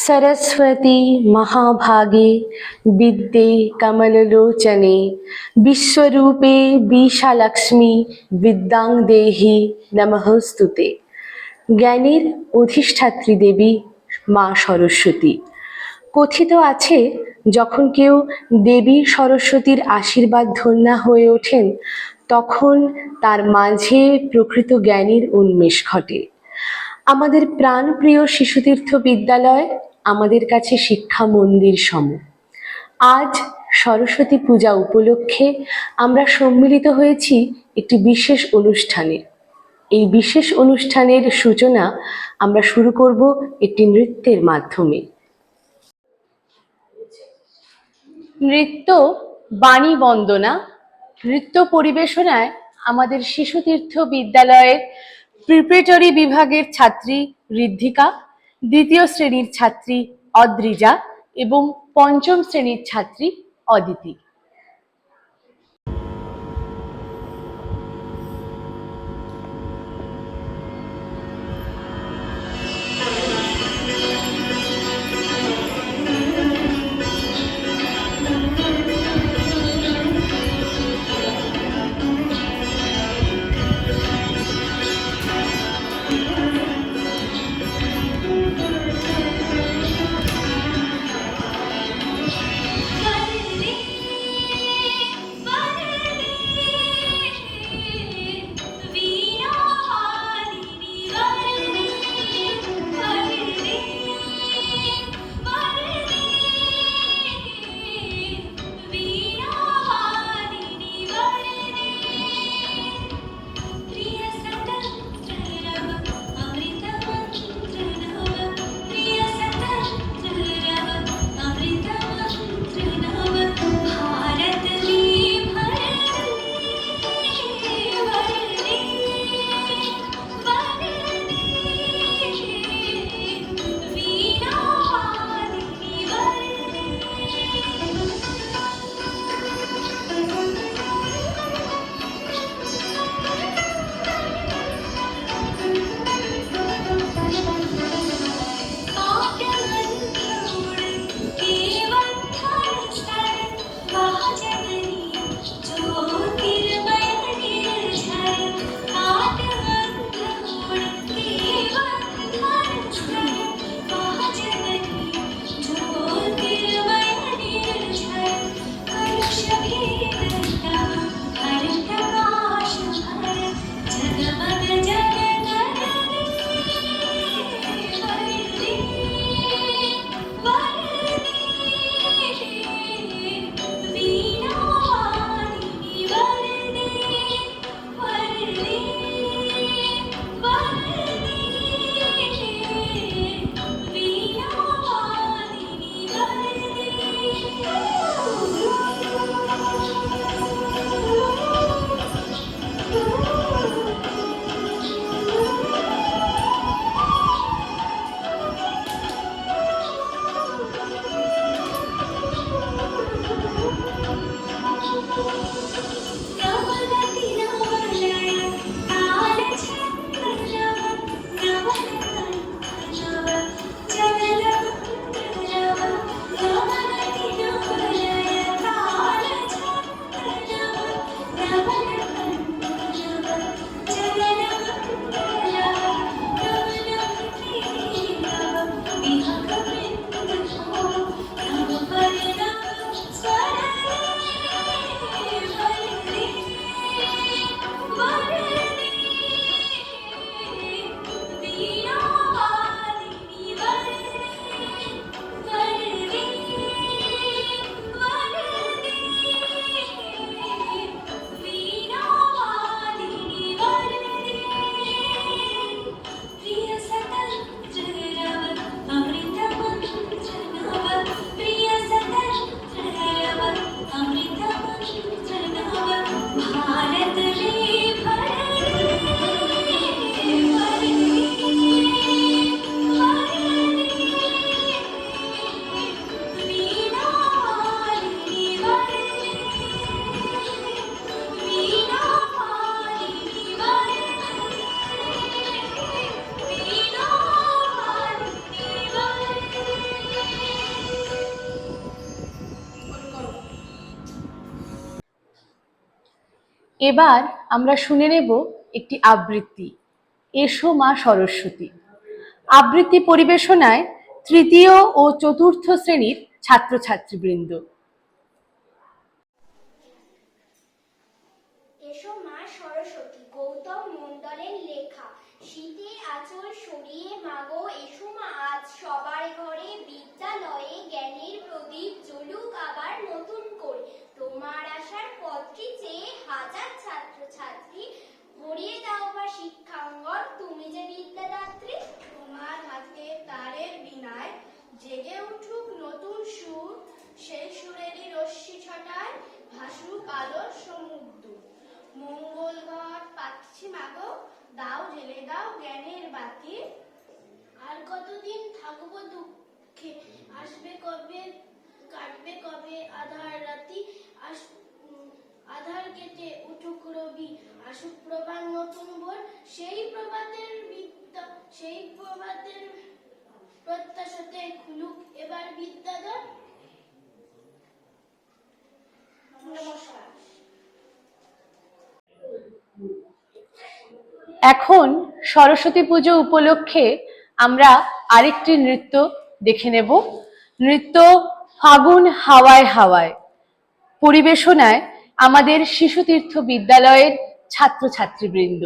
सरस्वती महाभागे विद्ये कमललोचने विश्वरूपे विशालक्ष्मी विद्यां देहि नमस्तुते। জ্ঞানের অধিষ্ঠাত্রী দেবী মা সরস্বতী। কথিত আছে, যখন কেউ দেবী সরস্বতীর আশীর্বাদ ধন্যা হয়ে ওঠেন, তখন তার মাঝে প্রকৃত জ্ঞানের উন্মেষ ঘটে। আমাদের প্রাণপ্রিয় শিশুতীর্থ বিদ্যালয় আমাদের কাছে শিক্ষা মন্দির সম। আজ সরস্বতী পূজা উপলক্ষে আমরা সম্মিলিত হয়েছি একটি বিশেষ অনুষ্ঠানে। এই বিশেষ অনুষ্ঠানের সূচনা আমরা শুরু করব একটি নৃত্যের মাধ্যমে। নৃত্য বাণী বন্দনা। নৃত্য পরিবেশনায় আমাদের শিশুতীর্থ বিদ্যালয়ের প্রিপারেটরি বিভাগের ছাত্রী ঋদ্ধিকা, দ্বিতীয় শ্রেণীর ছাত্রী অদ্রিজা এবং পঞ্চম শ্রেণীর ছাত্রী অদিতি। এবার আমরা শুনে নেব একটি আবৃত্তি, এসো মা সরস্বতী। আবৃত্তি পরিবেশনায় তৃতীয় ও চতুর্থ শ্রেণীর ছাত্রছাত্রীবৃন্দ। এসো মা সরস্বতী, গৌতম মণ্ডলের লেখা। শীতের আঁচল সরিয়ে মাগো এসো মা আজ, সবার ঘরে বিদ্যালয়ে জ্ঞানের প্রদীপ জ্বলুক আবার নতুন করে। তোমার আসার পথটি চেয়ে হাজার ছাত্রছাত্রী, ভরিয়ে দাও বা শিক্ষাঙ্গন, তুমি যে বিদ্যাদাত্রী। তোমার হাতে তারের বীণায় জেগে উঠুক নতুন সুর, সেই সুরেরই রশ্মি ছটায় ভাসুক আলোর সমুদ্র। মঙ্গল ঘট পাচ্ছি মাগো, দাও জেলে দাও জ্ঞানের বাতি। আর কতদিন থাকবো দুঃখে, আসবে কবে কাটবে কবে আধার রাতি। আধার কেটে উঠুক রবি, আসুক প্রভাত নতুন ভোর। সেই প্রভাতের প্রত্যাশাতে খুলুক এবার বিদ্যাধর। নমস্কার। এখন সরস্বতী পুজো উপলক্ষে আমরা আরেকটি নৃত্য দেখে নেব। নৃত্য ফাগুন হাওয়ায় হাওয়ায়, পরিবেশনায় আমাদের শিশুতীর্থ বিদ্যালয়ের ছাত্রছাত্রীবৃন্দ।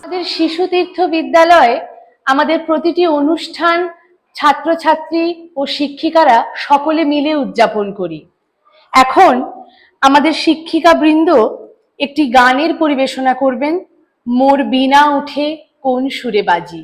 আমাদের শিশুতীর্থ বিদ্যালয়ে আমাদের প্রতিটি অনুষ্ঠান ছাত্রছাত্রী ও শিক্ষিকারা সকলে মিলে উদযাপন করি। এখন আমাদের শিক্ষিকা বৃন্দ একটি গানের পরিবেশনা করবেন, মোর বীণা উঠে কোন সুরে বাজি।